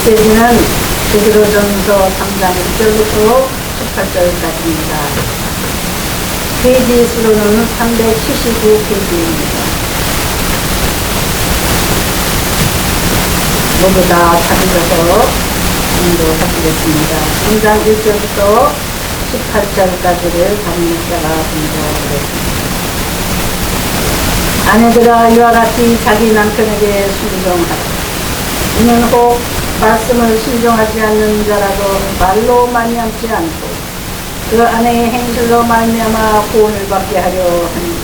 메시지는 베드로전서 3장 1절부터 18절까지입니다. 페이지 수로는 379페이지입니다. 모두 다 찾으셔서 공부하시겠습니다. 3장 1절부터 18절까지를 담임자가 공부하겠습니다. 아내들아 이와 같이 자기 남편에게 순종하라. 이는 혹 말씀을 순종하지 않는 자라도 말로 말미암지 않고 그 아내의 행실로 말미암아 구원을 받게 하려 하니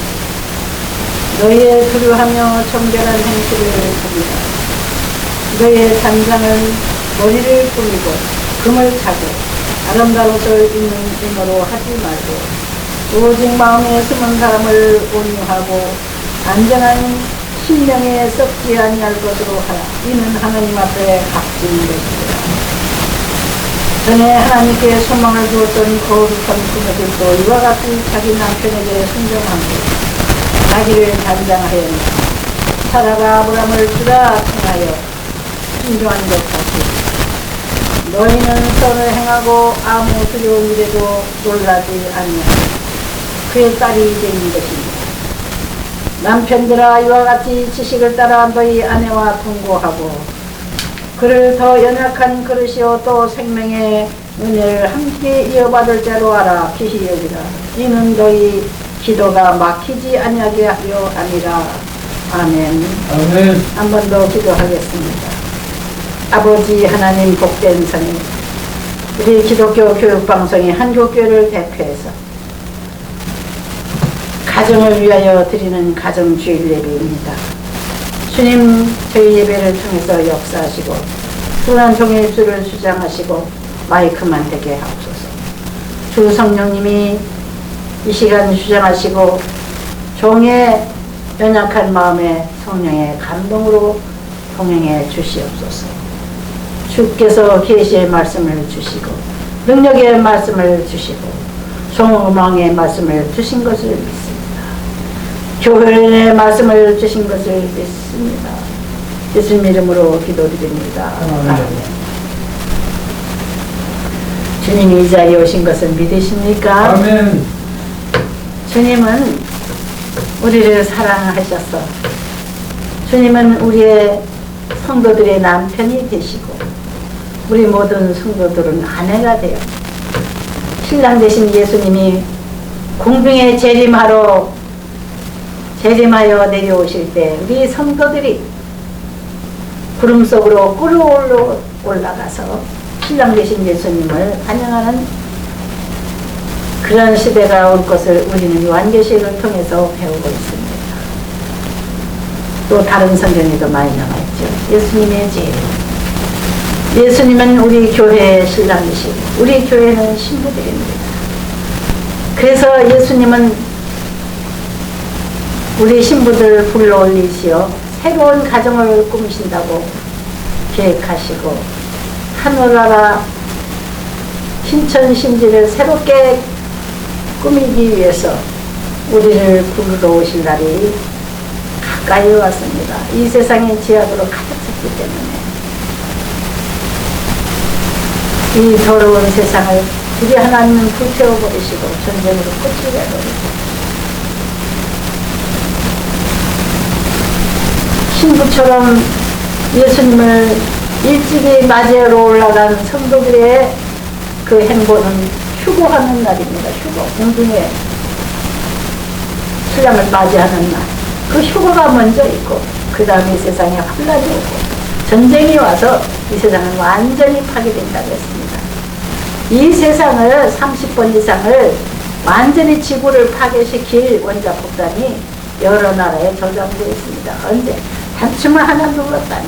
너희의 두려하며 정결한 행실을 보리라. 너희의 단장은 머리를 꾸미고 금을 차고 아름다워서 있는 힘으로 하지 말고 오직 마음에 숨은 사람을 온유하고 안전한 심령에 썩지 아니할 것으로 하라. 이는 하나님 앞에 값진 것이라. 전에 하나님께 소망을 두었던 거룩한 부모들도 이와 같이 자기 남편에게 순종하고 자기를 단장하였노라. 사라가 아브람을 주라 청하여 순종한 것 같이 너희는 선을 행하고 아무 두려운 일에도 놀라지 아니하고 그의 딸이 되는 것입니다. 남편들아 이와 같이 지식을 따라 너희 아내와 동거하고 그를 더 연약한 그릇이요 또 생명의 은혜를 함께 이어받을 자로 알아 귀히 여기라. 이는 너희 기도가 막히지 아니하게 하려 함이라. 아멘. 아멘. 한 번 더 기도하겠습니다. 아버지 하나님 복된 성인, 우리 기독교 교육방송의 한국교회를 대표해서 가정을 위하여 드리는 가정주일 예배입니다. 주님 저희 예배를 통해서 역사하시고 순한 종의 주를 주장하시고 마이크만 되게 하옵소서. 주 성령님이 이 시간 주장하시고 종의 연약한 마음에 성령의 감동으로 동행해 주시옵소서. 주께서 계시의 말씀을 주시고 능력의 말씀을 주시고 소망의 말씀을 주신 것을 믿습니다. 교회의 말씀을 주신 것을 믿습니다. 예수님 이름으로 기도드립니다. 아멘. 주님이 이 자리에 오신 것을 믿으십니까? 아멘. 주님은 우리를 사랑하셔서 주님은 우리의 성도들의 남편이 되시고 우리 모든 성도들은 아내가 되어 신랑 되신 예수님이 공중에 재림하여 내려오실 때 우리 성도들이 구름 속으로 끌어올라 올라가서 신랑 되신 예수님을 환영하는 그런 시대가 올 것을 우리는 요한계시록을 통해서 배우고 있습니다. 또 다른 성경에도 많이 나와 있죠. 예수님의 제일. 예수님은 우리 교회의 신랑이시고 우리 교회는 신부들입니다. 그래서 예수님은 우리 신부들 불러올리시어 새로운 가정을 꾸미신다고 계획하시고 하늘나라 신천신지를 새롭게 꾸미기 위해서 우리를 부르러 오실 날이 가까이 왔습니다. 이 세상의 죄악으로 가득 찼기 때문에 이 더러운 세상을 우리 하나님은 불태워버리시고 전쟁으로 끝을 내버리고 신부처럼 예수님을 일찍이 맞이하러 올라간 성도들의 그 행보는 휴거하는 날입니다. 휴거. 공중에 신랑을 맞이하는 날. 그 휴거가 먼저 있고 그 다음에 이 세상에 환란이 오고 전쟁이 와서 이 세상은 완전히 파괴된다고 했습니다. 이 세상을 30번 이상을 완전히 지구를 파괴시킬 원자폭탄이 여러 나라에 저장되어 있습니다. 언제? 단추만 하나 눌렀다니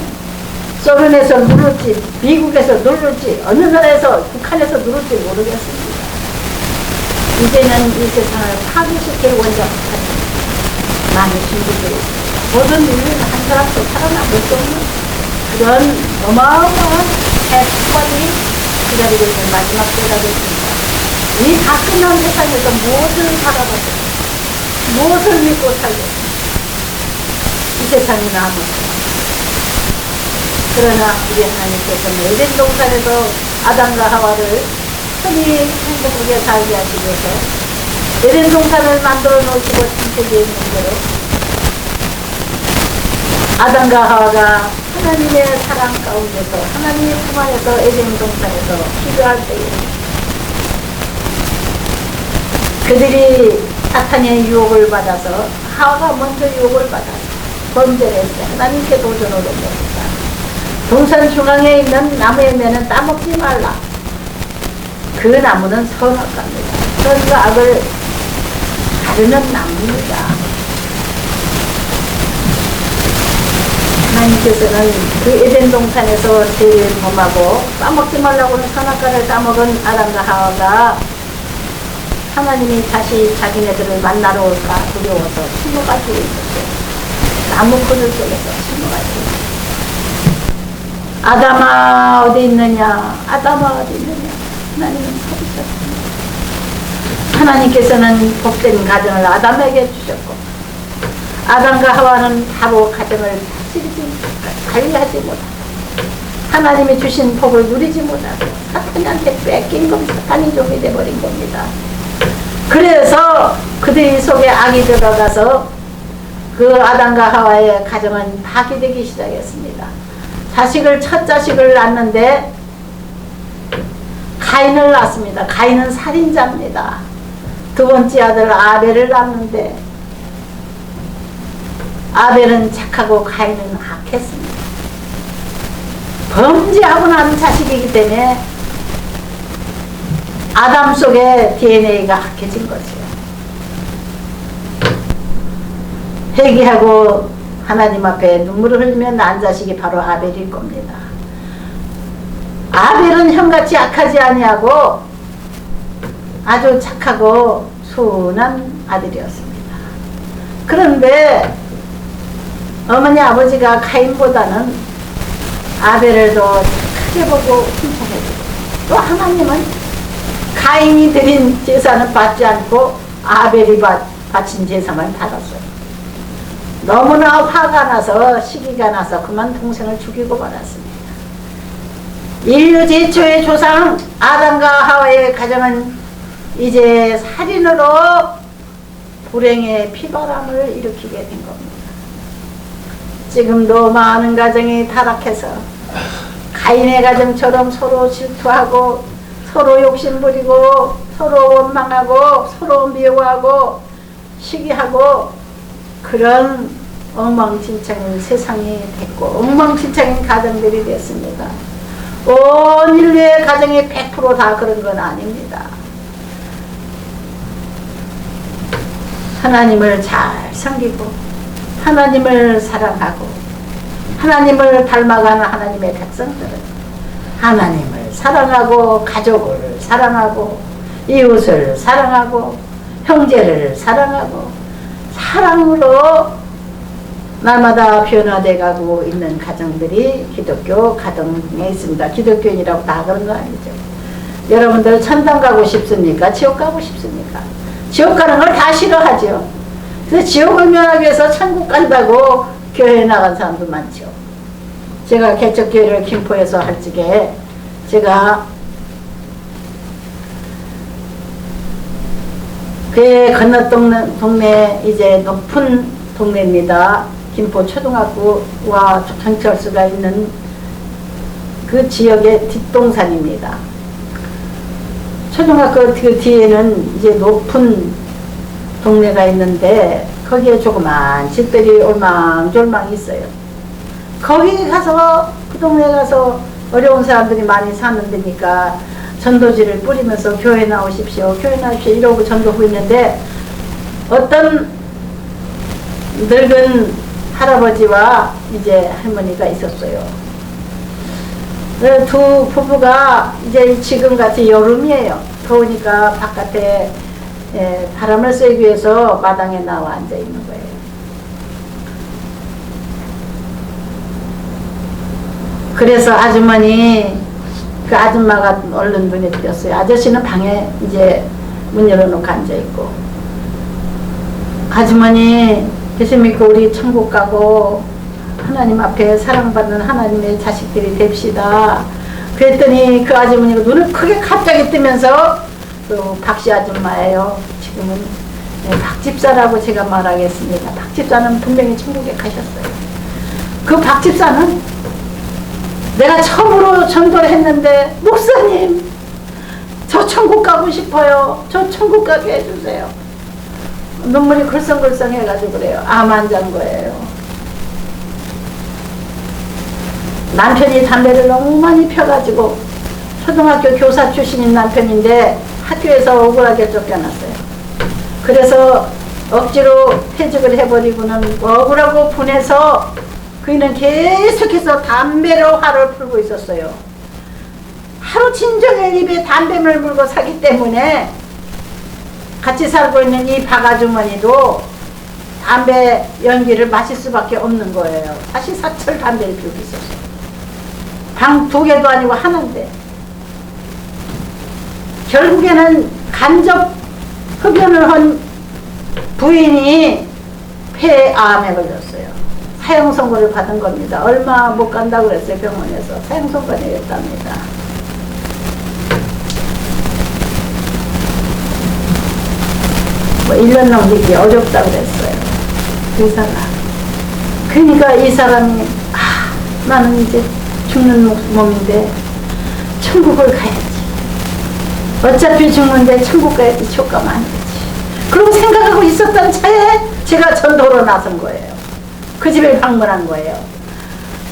소련에서 누를지 미국에서 누를지 어느 나라에서 북한에서 누를지 모르겠습니다. 이제는 이 세상을 파괴시킬 원자폭탄이 많이 준비되어 있습니다. 모든 인류는 한 사람도 살아남을 수 없는 그런 어마어마한 핵폭발이 기다리고 있는 마지막 때가 됐습니다. 이 다 끝난 세상에서 무엇을 바라봤습니까? 무엇을 믿고 살겠습니까? 이 세상이 남았습니다. 그러나 우리 하나님께서는 에덴 동산에서 아담과 하와를 편히 행복하게 살게 하시기 위해서 에덴 동산을 만들어 놓으시고 창세기에 있는 대로 아담과 하와가 하나님의 사랑 가운데서 하나님의 품 안에서 에덴 동산에서 기도할 때에 그들이 사탄의 유혹을 받아서 하와가 먼저 유혹을 받아서 범죄를 했을 하나님께 도전을 한 겁니다. 동산 중앙에 있는 나무의 매는 따먹지 말라. 그 나무는 선악과입니다. 선과 악을 가르는 나무입니다. 하나님께서는 그 에덴 동산에서 제일 범하고 따먹지 말라고 하는 선악과를 따먹은 아담과 하와가 하나님이 다시 자기네들을 만나러 올까 두려워서 숨어가지고 있었어요. 나무 그늘 속에서 숨어가지고. 아담아 어디 있느냐, 아담아 어디 있느냐. 하나님은 찾으셨습니다. 하나님께서는 복된 가정을 아담에게 주셨고 아담과 하와는 바로 가정을 관리하지 못하고 하나님이 주신 복을 누리지 못하고 사탄한테 뺏긴 겁니다. 사탄이 종이 되어버린 겁니다. 그래서 그들 속에 악이 들어가서 그 아담과 하와의 가정은 파괴되기 시작했습니다. 첫 자식을 낳는데 가인을 낳습니다. 가인은 살인자입니다. 두 번째 아들 아벨을 낳는데 아벨은 착하고 가인은 악했습니다. 범죄하고 난 자식이기 때문에 아담 속에 DNA가 악해진 거죠. 회개하고 하나님 앞에 눈물을 흘리며 낳은 자식이 바로 아벨일 겁니다. 아벨은 형같이 악하지 아니하고 아주 착하고 순한 아들이었습니다. 그런데 어머니 아버지가 가인보다는 아벨을 더 크게 보고 칭찬해주고 또 하나님은 가인이 드린 제사는 받지 않고 아벨이 바친 제사만 받았어요. 너무나 화가 나서 시기가 나서 그만 동생을 죽이고 말았습니다. 인류 제초의 조상 아담과 하와의 가정은 이제 살인으로 불행의 피바람을 일으키게 된 겁니다. 지금도 많은 가정이 타락해서 가인의 가정처럼 서로 질투하고 서로 욕심부리고 서로 원망하고 서로 미워하고 시기하고 그런 엉망진창인 세상이 됐고 엉망진창인 가정들이 됐습니다. 온 인류의 가정이 100% 다 그런 건 아닙니다. 하나님을 잘 섬기고 하나님을 사랑하고 하나님을 닮아가는 하나님의 백성들은 하나님을 사랑하고 가족을 사랑하고 이웃을 사랑하고 형제를 사랑하고 사랑으로 날마다 변화돼 가고 있는 가정들이 기독교 가정에 있습니다. 기독교인이라고 다 그런 거 아니죠. 여러분들 천당 가고 싶습니까? 지옥 가고 싶습니까? 지옥 가는 걸 다 싫어하죠. 그래서 지옥을 면하기 위해서 천국 간다고 교회에 나간 사람도 많죠. 제가 개척교회를 김포에서 할 적에 제가 그 건너 동네 이제 높은 동네입니다. 김포 초등학교와 경찰서가 있는 그 지역의 뒷동산입니다. 초등학교 그 뒤에는 이제 높은 동네가 있는데 거기에 조그만 집들이 올망졸망 있어요. 거기 가서 그 동네 가서 어려운 사람들이 많이 사는 데니까 전도지를 뿌리면서 교회 나오십시오. 교회 나오십시오. 이러고 전도하고 있는데 어떤 늙은 할아버지와 이제 할머니가 있었어요. 두 부부가 이제 지금같이 여름이에요. 더우니까 바깥에 바람을 쐬기 위해서 마당에 나와 앉아 있는 거예요. 그래서 아주머니, 그 아줌마가 얼른 눈에 띄었어요. 아저씨는 방에 이제 문 열어놓고 앉아있고, 아주머니 계십니까? 우리 천국 가고 하나님 앞에 사랑받는 하나님의 자식들이 됩시다. 그랬더니 그 아주머니가 눈을 크게 갑자기 뜨면서 또 박씨 아줌마예요. 지금은 박집사라고 제가 말하겠습니다. 박집사는 분명히 천국에 가셨어요. 그 박집사는 내가 처음으로 전도를 했는데 목사님 저 천국 가고 싶어요. 저 천국 가게 해주세요. 눈물이 글썽글썽 해가지고 그래요. 암 환자인 거예요. 남편이 담배를 너무 많이 펴가지고 초등학교 교사 출신인 남편인데 학교에서 억울하게 쫓겨났어요. 그래서 억지로 퇴직을 해버리고는 억울하고 분해서 그이는 계속해서 담배로 화를 풀고 있었어요. 하루 진정일 입에 담배를 물고 사기 때문에 같이 살고 있는 이 박아주머니도 담배 연기를 마실 수밖에 없는 거예요. 다시 사철 담배를 피우고 있었어요. 방 2개도 아니고 하나인데 결국에는 간접 흡연을 한 부인이 폐암에 걸렸어요. 사형 선고를 받은 겁니다. 얼마 못 간다고 그랬어요. 병원에서 사형 선고 내렸답니다. 뭐 1년 넘기기 어렵다고 그랬어요. 의사가. 그러니까 이 사람이 나는 이제 죽는 몸인데 천국을 가야지. 어차피 죽는데 천국 가야지. 지옥 가면 안 되지. 그러고 생각하고 있었던 차에 제가 전도로 나선 거예요. 그 집에 방문한 거예요.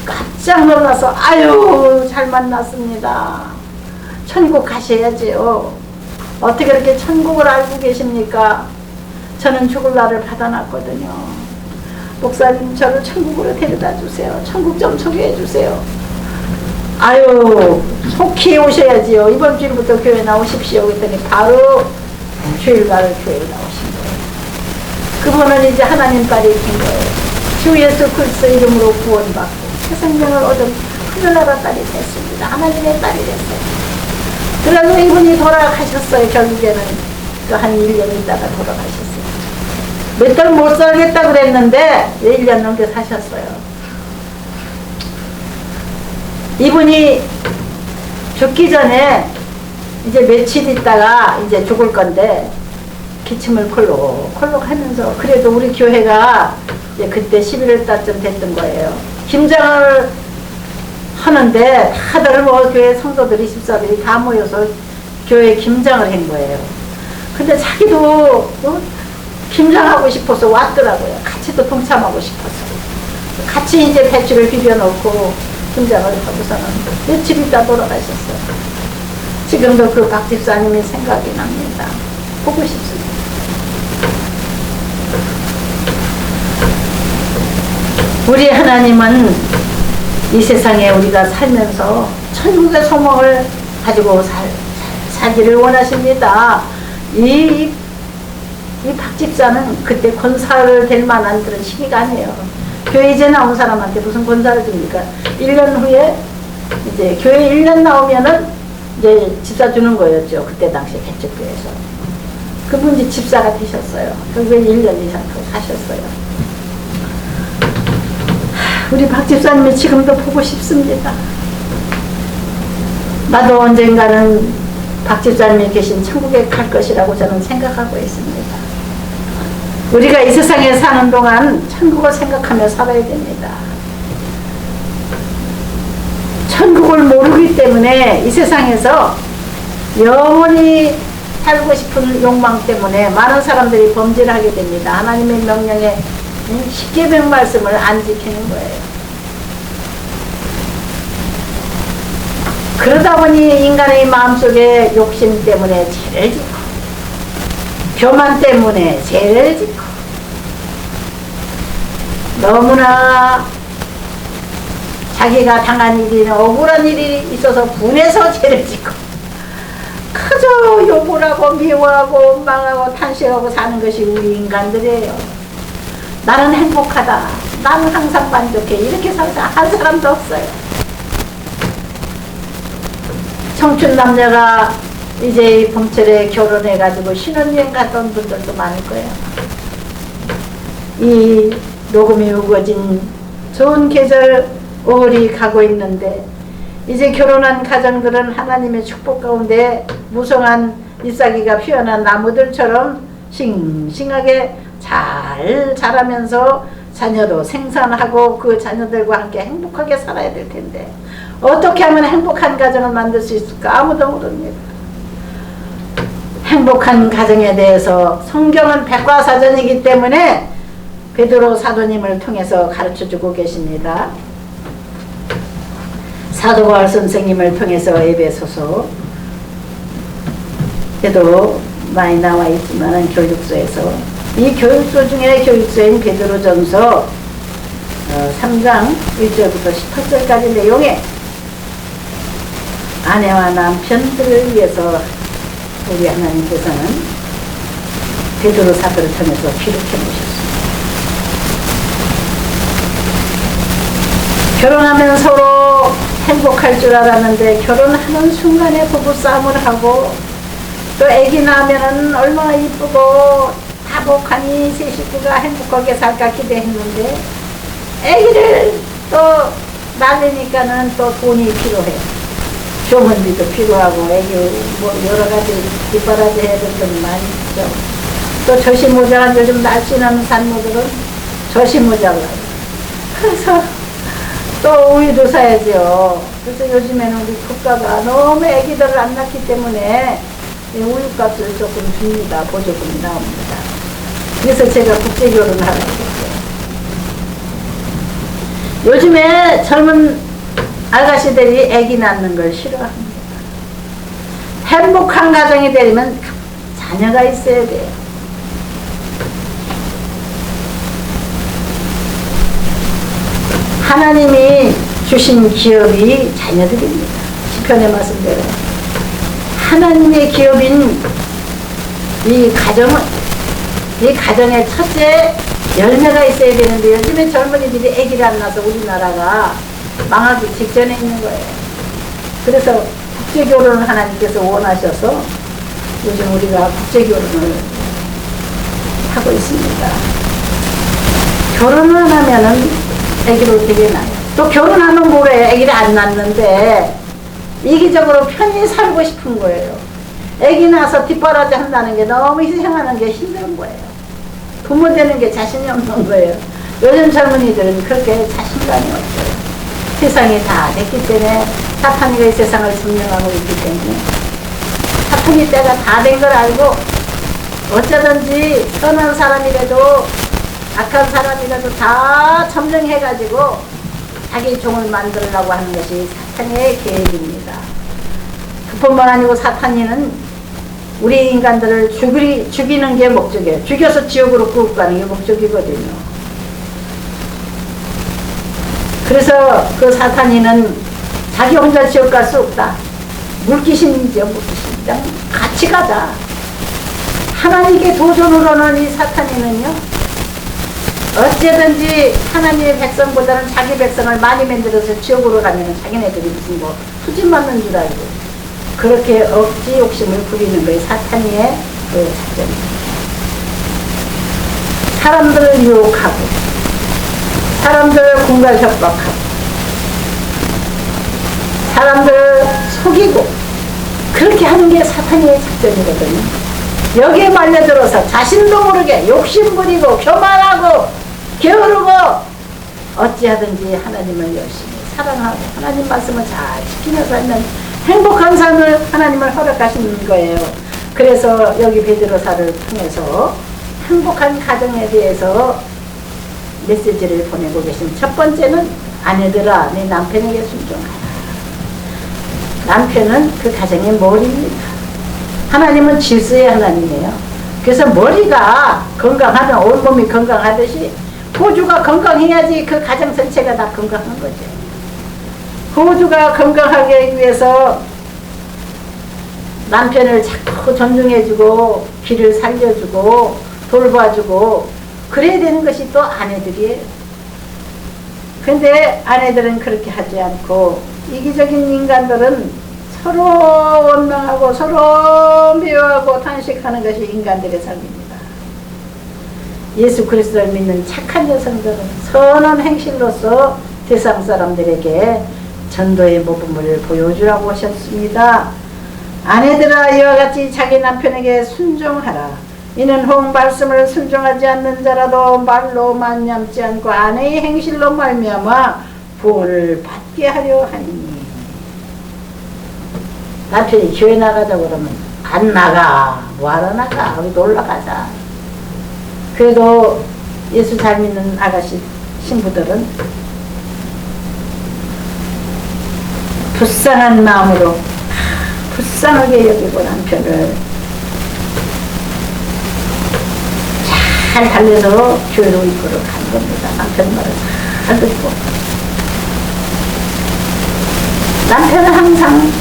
깜짝 놀라서 아유 잘 만났습니다. 천국 가셔야지요. 어떻게 그렇게 천국을 알고 계십니까? 저는 죽을 날을 받아놨거든요. 목사님 저를 천국으로 데려다 주세요. 천국 좀 소개해 주세요. 아유 속히 오셔야지요. 이번 주일부터 교회 나오십시오. 그랬더니 바로 주일날 교회에 나오신 거예요. 그분은 이제 하나님 딸이 된 거예요. 주 예수 그리스도 이름으로 구원받고 새 생명을 얻은 하늘나라 딸이 됐습니다. 하나님의 딸이 됐어요. 그래서 이분이 돌아가셨어요. 결국에는 그 한 1년 있다가 돌아가셨어요. 몇 달 못 살겠다 그랬는데 1년 넘게 사셨어요. 이분이 죽기 전에 이제 며칠 있다가 이제 죽을 건데 기침을 콜록콜록 하면서 그래도 우리 교회가 이제 그때 11월 달쯤 됐던 거예요. 김장을 하는데 다들 뭐 교회 성도들이 집사들이 다 모여서 교회에 김장을 한 거예요. 근데 자기도 김장하고 싶어서 왔더라고요. 같이 또 동참하고 싶어서. 같이 이제 배추를 비벼놓고 김장을 하고서는 며칠 있다 돌아가셨어요. 지금도 그 박 집사님이 생각이 납니다. 보고 싶습니다. 우리 하나님은 이 세상에 우리가 살면서 천국의 소망을 가지고 살기를 원하십니다. 이 박집사는 그때 권사를 될 만한 그런 시기가 아니에요. 교회 이제 나온 사람한테 무슨 권사를 줍니까? 1년 후에 이제 교회 1년 나오면은 이제 집사 주는 거였죠. 그때 당시 개척교회에서. 그분이 집사가 되셨어요. 결국에 1년 이상 더 사셨어요. 우리 박 집사님이 지금도 보고 싶습니다. 나도 언젠가는 박 집사님이 계신 천국에 갈 것이라고 저는 생각하고 있습니다. 우리가 이 세상에 사는 동안 천국을 생각하며 살아야 됩니다. 천국을 모르기 때문에 이 세상에서 영원히 살고 싶은 욕망 때문에 많은 사람들이 범죄를 하게 됩니다. 하나님의 명령에 십계명 말씀을 안 지키는 거예요. 그러다 보니 인간의 마음속에 욕심 때문에 죄를 짓고 교만 때문에 죄를 짓고 너무나 자기가 당한 일이나 억울한 일이 있어서 분해서 죄를 짓고 그저 욕을 하고 미워하고 원망하고 탄식하고 사는 것이 우리 인간들이에요. 나는 행복하다. 나는 항상 만족해. 이렇게 사는 한 사람도 없어요. 청춘 남녀가 이제 봄철에 결혼해가지고 신혼여행 갔던 분들도 많을 거예요. 이 녹음이 우거진 좋은 계절 5월이 가고 있는데 이제 결혼한 가정들은 하나님의 축복 가운데 무성한 잎사귀가 피어난 나무들처럼 싱싱하게 잘 자라면서 자녀도 생산하고 그 자녀들과 함께 행복하게 살아야 될 텐데 어떻게 하면 행복한 가정을 만들 수 있을까? 아무도 모릅니다. 행복한 가정에 대해서 성경은 백과사전이기 때문에 베드로 사도님을 통해서 가르쳐주고 계십니다. 사도 바울 선생님을 통해서 에베소서 에도 많이 나와 있지만 교육서에서 이 교육서 중에 교육서인 베드로전서 3장 1절부터 18절까지 내용에 아내와 남편들을 위해서 우리 하나님께서는 베드로 사도를 통해서 기록해 놓으셨습니다. 결혼하면 서로 행복할 줄 알았는데 결혼하는 순간에 부부싸움을 하고 또 아기 낳으면 얼마나 이쁘고 다복하니 세 식구가 행복하게 살까 기대했는데 아기를 또 낳으니까는 또 돈이 필요해. 병원비도 필요하고 아기 뭐 여러 가지 뒷바라지 해야 될 건 많이 있죠. 또 젖이 모자란 요즘 날씬한 산모들은 젖이 모자라요. 그래서 또 우유도 사야죠. 그래서 요즘에는 우리 국가가 너무 아기들을 안 낳기 때문에 우유값을 조금 줍니다. 보조금이 나옵니다. 그래서 제가 국제결혼을 하라고 했어요. 요즘에 젊은 아가씨들이 아기 낳는 걸 싫어합니다. 행복한 가정이 되려면 자녀가 있어야 돼요. 하나님이 주신 기업이 자녀들입니다. 시편의 말씀대로 하나님의 기업인 이 가정의 첫째 열매가 있어야 되는데 요즘에 젊은이들이 아기를 안 낳아서 우리나라가 망하기 직전에 있는 거예요. 그래서 국제결혼을 하나님께서 원하셔서 요즘 우리가 국제결혼을 하고 있습니다. 결혼을 하면은 아기를 되게 낳아요. 또 결혼하면 뭐래요? 아기를 안 낳는데 이기적으로 편히 살고 싶은 거예요. 아기 낳아서 뒷바라지 한다는 게 너무 희생하는 게 힘든 거예요. 부모 되는 게 자신이 없는 거예요. 요즘 젊은이들은 그렇게 자신감이 없어요. 세상이 다 됐기 때문에 사탄이가 이 세상을 점령하고 있기 때문에 사탄이 때가 다 된 걸 알고 어쩌든지 선한 사람이라도 악한 사람이라도 다 점령해가지고 자기 종을 만들려고 하는 것이 사탄의 계획입니다. 그뿐만 아니고 사탄이는 우리 인간들을 죽이는 게 목적이에요. 죽여서 지옥으로 끌고 가는 게 목적이거든요. 그래서 그 사탄이는 자기 혼자 지옥 갈 수 없다. 물귀신이죠, 물귀신. 같이 가자. 하나님께 도전으로는 이 사탄이는요, 어찌든지 하나님의 백성보다는 자기 백성을 많이 만들어서 지옥으로 가면 자기네들이 무슨 뭐 후진 맞는 줄 알고 그렇게 억지 욕심을 부리는 거예요. 사탄이의 그 작전입니다. 사람들을 유혹하고 사람들을 공갈 협박하고 사람들을 속이고 그렇게 하는 게 사탄의 작전이거든요. 여기에 말려들어서 자신도 모르게 욕심부리고 교만하고 게으르고 어찌하든지 하나님을 열심히 사랑하고 하나님 말씀을 잘 지키며 살면 행복한 삶을 하나님을 허락하시는 거예요. 그래서 여기 베드로사를 통해서 행복한 가정에 대해서 메시지를 보내고 계신 첫 번째는 아내들아 내 남편에게 순종하라. 남편은 그 가정의 머리입니다. 하나님은 질서의 하나님이에요. 그래서 머리가 건강하면 온몸이 건강하듯이 호주가 건강해야지 그 가정 전체가 다 건강한 거죠. 호주가 건강하게 하기 위해서 남편을 자꾸 존중해주고 길을 살려주고 돌봐주고 그래야 되는 것이 또 아내들이에요. 근데 아내들은 그렇게 하지 않고 이기적인 인간들은 서로 원망하고 서로 미워하고 탄식하는 것이 인간들의 삶입니다. 예수 그리스도를 믿는 착한 여성들은 선한 행실로서 세상 사람들에게 전도의 모범을 보여주라고 하셨습니다. 아내들아 이와 같이 자기 남편에게 순종하라. 이는 혹 말씀을 순종하지 않는 자라도 말로 만냠지 않고 아내의 행실로 말미암아 구원을 받게 하려 하니. 남편이 교회 나가자고 그러면 안 나가. 뭐하러 나가. 우리 놀러 가자. 그래도 예수 잘 믿는 아가씨 신부들은 불쌍한 마음으로 불쌍하게 여기고 남편을 잘 달래서 교회로 이끌어 간 겁니다. 남편 말을 잘 듣고. 남편은 항상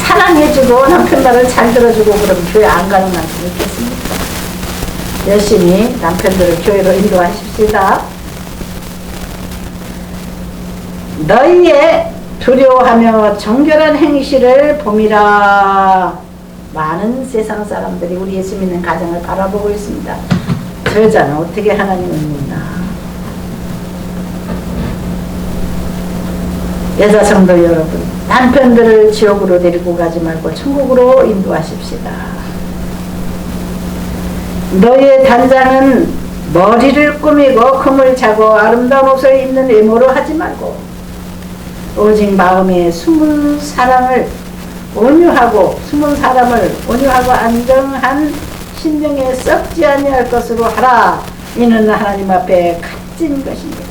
사랑해주고 남편 말을 잘 들어주고 그러면 교회 안 가는 남편이 있겠습니까? 열심히 남편들을 교회로 인도하십시다. 너희의 두려워하며 정결한 행실을 봄이라. 많은 세상 사람들이 우리 예수 믿는 가정을 바라보고 있습니다. 저 여자는 어떻게 하나님을 믿나. 여자 성도 여러분, 남편들을 지옥으로 데리고 가지 말고 천국으로 인도하십시다. 너희의 단장은 머리를 꾸미고 금을 차고 아름다운 옷을 입는 외모로 하지 말고 오직 마음에 숨은 사람을 온유하고 안정한 신령에 썩지 아니할 것으로 하라. 이는 하나님 앞에 값진 것입니다.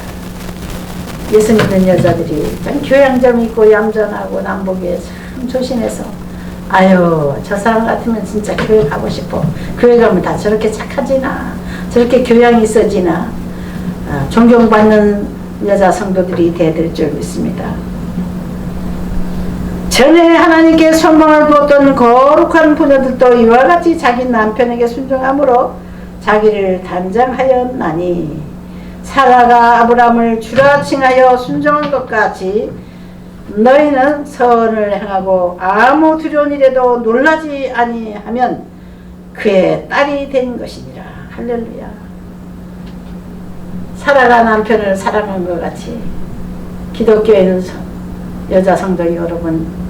예수 믿는 여자들이 참 교양점 있고 얌전하고 남보기에 참 조심해서 아유 저 사람 같으면 진짜 교회 가고 싶어. 교회 가면 다 저렇게 착하지나 저렇게 교양이 있어지나 존경받는 여자 성도들이 되어들 줄 믿습니다. 전에 하나님께 소망을 두었던 거룩한 부녀들도 이와 같이 자기 남편에게 순종함으로 자기를 단장하였나니 사라가 아브라함을 주라 칭하여 순종한 것 같이 너희는 선을 행하고 아무 두려운 일에도 놀라지 아니하면 그의 딸이 된 것이니라. 할렐루야. 사라가 남편을 사랑한 것 같이 기독교에는 여자 성도 여러분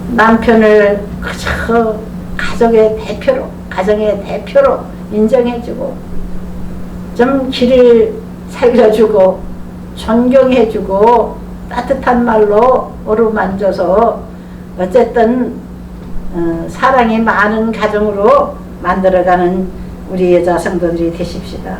남편을 그저 가정의 대표로 인정해주고 좀 길을 살려주고 존경해주고 따뜻한 말로 어루만져서 어쨌든 사랑이 많은 가정으로 만들어가는 우리 여자 성도들이 되십시다.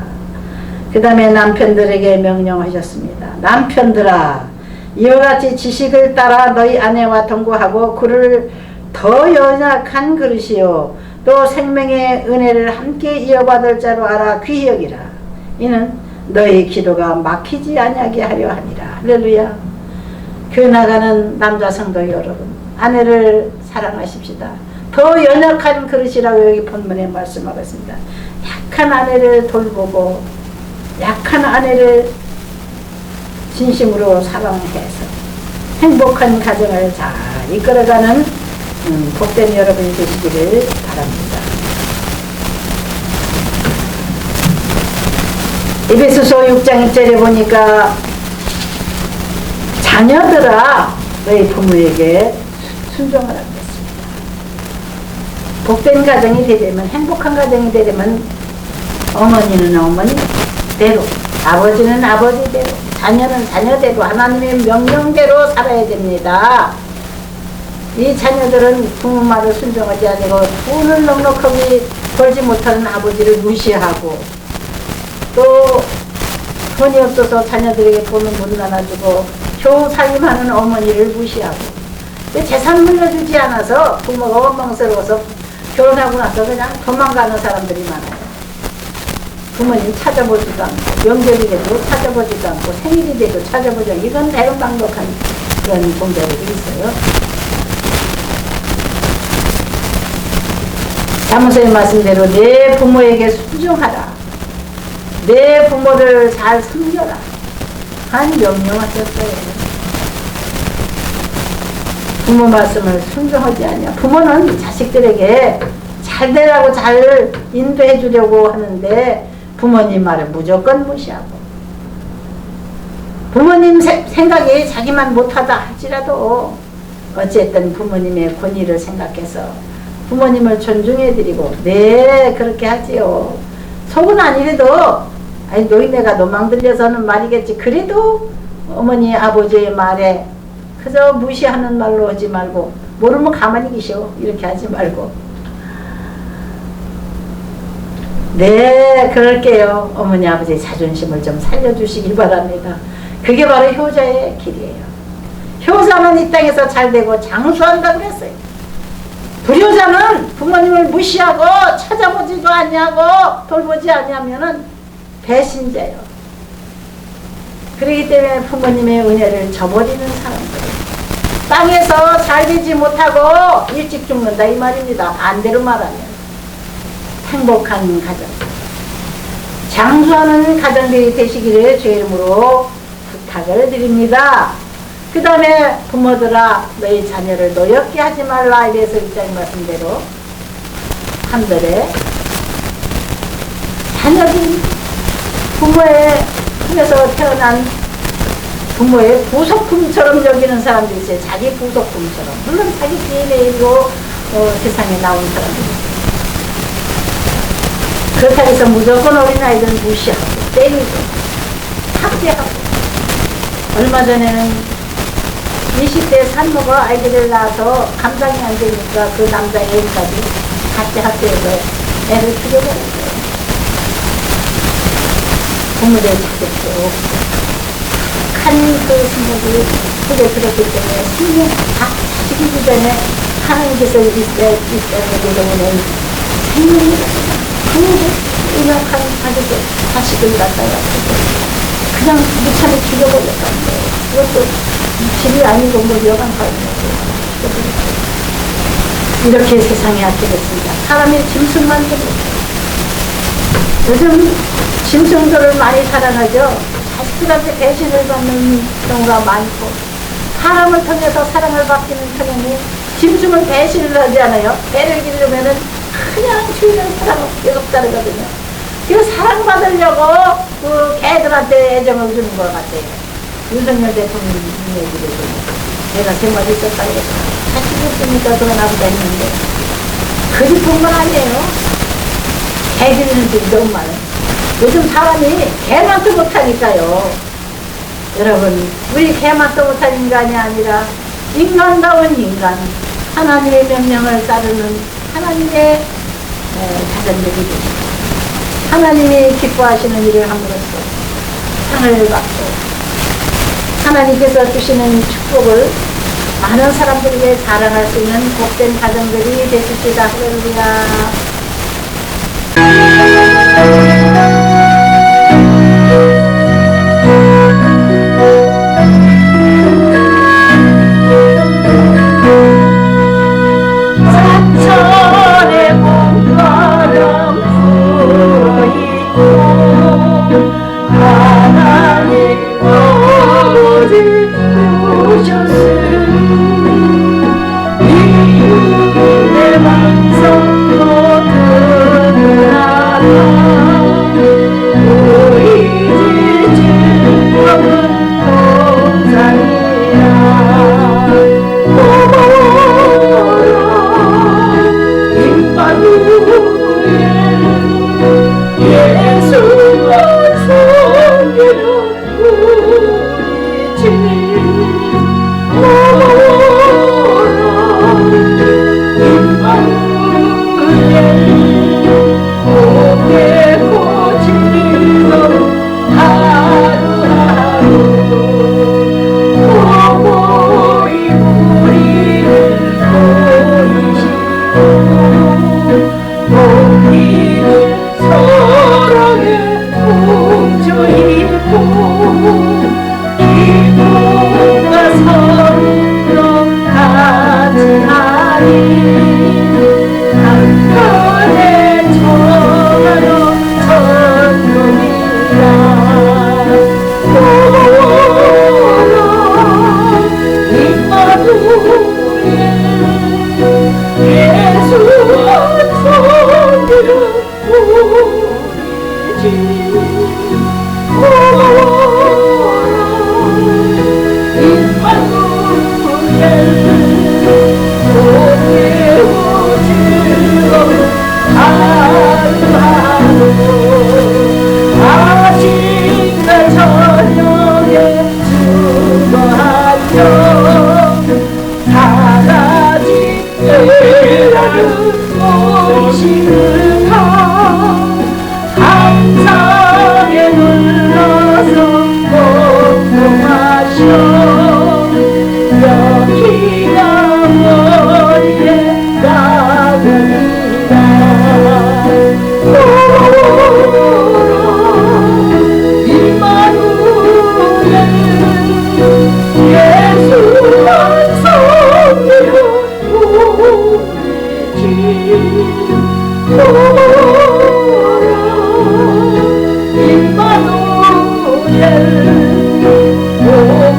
그 다음에 남편들에게 명령하셨습니다. 남편들아 이와 같이 지식을 따라 너희 아내와 동거하고 그를 더 연약한 그릇이요 또 생명의 은혜를 함께 이어받을 자로 알아 귀히 여기라. 이는 너희 기도가 막히지 아니하게 하려 하니라. 할렐루야. 교회 나가는 남자 성도 여러분 아내를 사랑하십시다. 더 연약한 그릇이라고 여기 본문에 말씀하고 있습니다. 약한 아내를 돌보고 약한 아내를 진심으로 사랑해서 행복한 가정을 잘 이끌어가는 복된 여러분이 되시기를 바랍니다. 에베소서 6장 1절에 보니까 자녀들아 너희 부모에게 순종하라고 했습니다. 복된 가정이 되려면 행복한 가정이 되려면 어머니는 어머니대로 아버지는 아버지대로 자녀는 자녀대로 하나님의 명령대로 살아야 됩니다. 이 자녀들은 부모 말을 순종하지 아니고 돈을 넉넉하게 벌지 못하는 아버지를 무시하고 또 돈이 없어서 자녀들에게 돈을 못 나눠주고 겨우 살림하는 어머니를 무시하고 재산 물려주지 않아서 부모가 원망스러워서 결혼하고 나서 그냥 도망가는 사람들이 많아요. 부모님 찾아보지도 않고 명절이 돼도 찾아보지도 않고 생일이 돼도 찾아보지 않고 이건 대응방독한 그런 공자들이 있어요. 자문서의 말씀대로 내 부모에게 순종하라. 내 부모를 잘 섬겨라. 한 명령하셨어요. 부모 말씀을 순종하지 않냐. 부모는 자식들에게 잘 되라고 잘 인도해 주려고 하는데 부모님 말을 무조건 무시하고, 부모님 생각이 자기만 못하다 할지라도 어쨌든 부모님의 권위를 생각해서 부모님을 존중해드리고, 네 그렇게 하지요. 속은 아니래도, 아니 노인네가 노망 들려서는 말이겠지. 그래도 어머니 아버지의 말에 그저 무시하는 말로 하지 말고, 모르면 가만히 계셔 이렇게 하지 말고, 네 그럴게요. 어머니 아버지 자존심을 좀 살려주시길 바랍니다. 그게 바로 효자의 길이에요. 효자는 이 땅에서 잘되고 장수한다고 그랬어요. 불효자는 부모님을 무시하고 찾아보지도 아니하고 돌보지 아니하면은 배신자예요. 그렇기 때문에 부모님의 은혜를 저버리는 사람들, 땅에서 잘되지 못하고 일찍 죽는다 이 말입니다. 반대로 말하면 행복한 가정, 장수하는 가정들이 되시기를 주의 이름으로 부탁을 드립니다. 그 다음에 부모들아 너희 자녀를 노엽게 하지 말라. 이래서 일장 말씀대로 한들에 자녀들이 부모의 품에서 태어난 부모의 부속품처럼 여기는 사람들이 있어요. 자기 부속품처럼. 물론 자기 DNA로 세상에 나온 사람들이 있어요. 그렇다고 해서 무조건 어린아이들은 무시하고 때리고 학대하고. 얼마 전에는 20대 산모가 아이들을 낳아서 감당이 안 되니까 그 남자 애인까지 같이 학교에서 애를 죽여버렸어요. 부모들 자격도 큰 생각이 속에 들었기 때문에 생명 다 죽이기 전에 하나님께서 이스라엘에게 오는 생명이 그 음악한 자식을 갖다가 그냥 무참히 죽여버렸다는 거예요. 그것도 집이 아니고 뭐 여간 가있는 이렇게 세상에 악해졌습니다. 사람이 짐승만 되고, 요즘 짐승들을 많이 사랑하죠. 자식들한테 배신을 받는 경우가 많고, 사람을 통해서 사랑을 받기는 커녕 짐승은 배신을 하지 않아요. 배를 기르면은 그냥 주인을 사랑하고 계속 따르거든요. 그 사랑받으려고 그 개들한테 애정을 주는 것 같아요. 윤석열 대통령 얘기를 내가 생활이 있었다 이랬어. 자식이 없으니까 그건 나보다 했는데 그 싶은 건 아니에요. 개 기르는 집이 너무 많아요. 요즘 사람이 개만도 못하니까요. 여러분, 우리 개만도 못한 인간이 아니라 인간다운 인간, 하나님의 명령을 따르는 하나님의 자전들이 되시고, 하나님이 기뻐하시는 일을 함으로써 상을 받고 하나님께서 주시는 축복을 많은 사람들에게 자랑할 수 있는 복된 가정들이 되십시다. 할렐루야. 내 마음속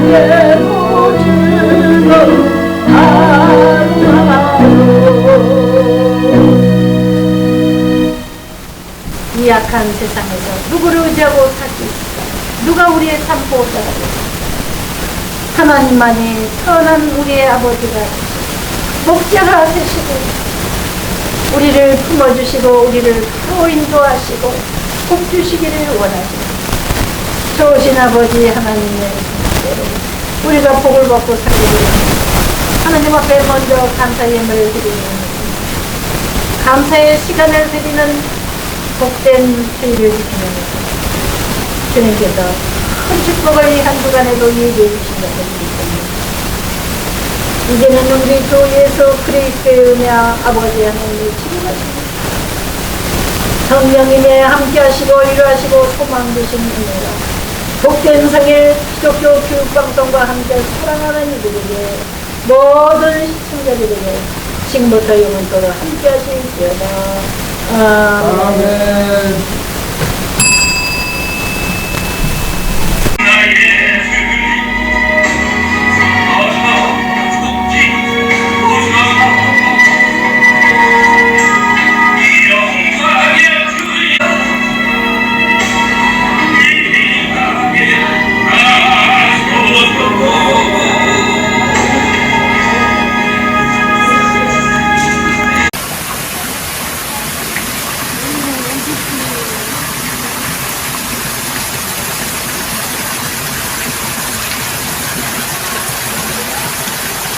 예고 즐거운 하루하루. 이 악한 세상에서 누구를 의지하고 살 수 있을까? 누가 우리의 참 보호자가 되실까? 하나님만이 선한 우리의 아버지가 되시고 목자가 되시고 우리를 품어주시고 우리를 바로 인도하시고 복 주시기를 원하시고 좋으신 아버지 하나님의 뜻대로 우리가 복을 받고 살기를 하나님 앞에 먼저 감사의 예물을 드리는 감사의 시간을 드리는 복된 주의를 지키면서 주님께서 큰 축복을 이 한 주간에도 얘기해 주신 것을 믿습니다. 이제는 우리 주 예수 그리스도의 은혜와 아버지 하나님의 치료하시고 성령님의 함께하시고 위로하시고 소망 주신 은혜가 복된 생일 기독교 교육방송과 함께 사랑하는 이들에게 모든 시청자들에게 지금부터 영원토록 함께하실지어다. 아멘.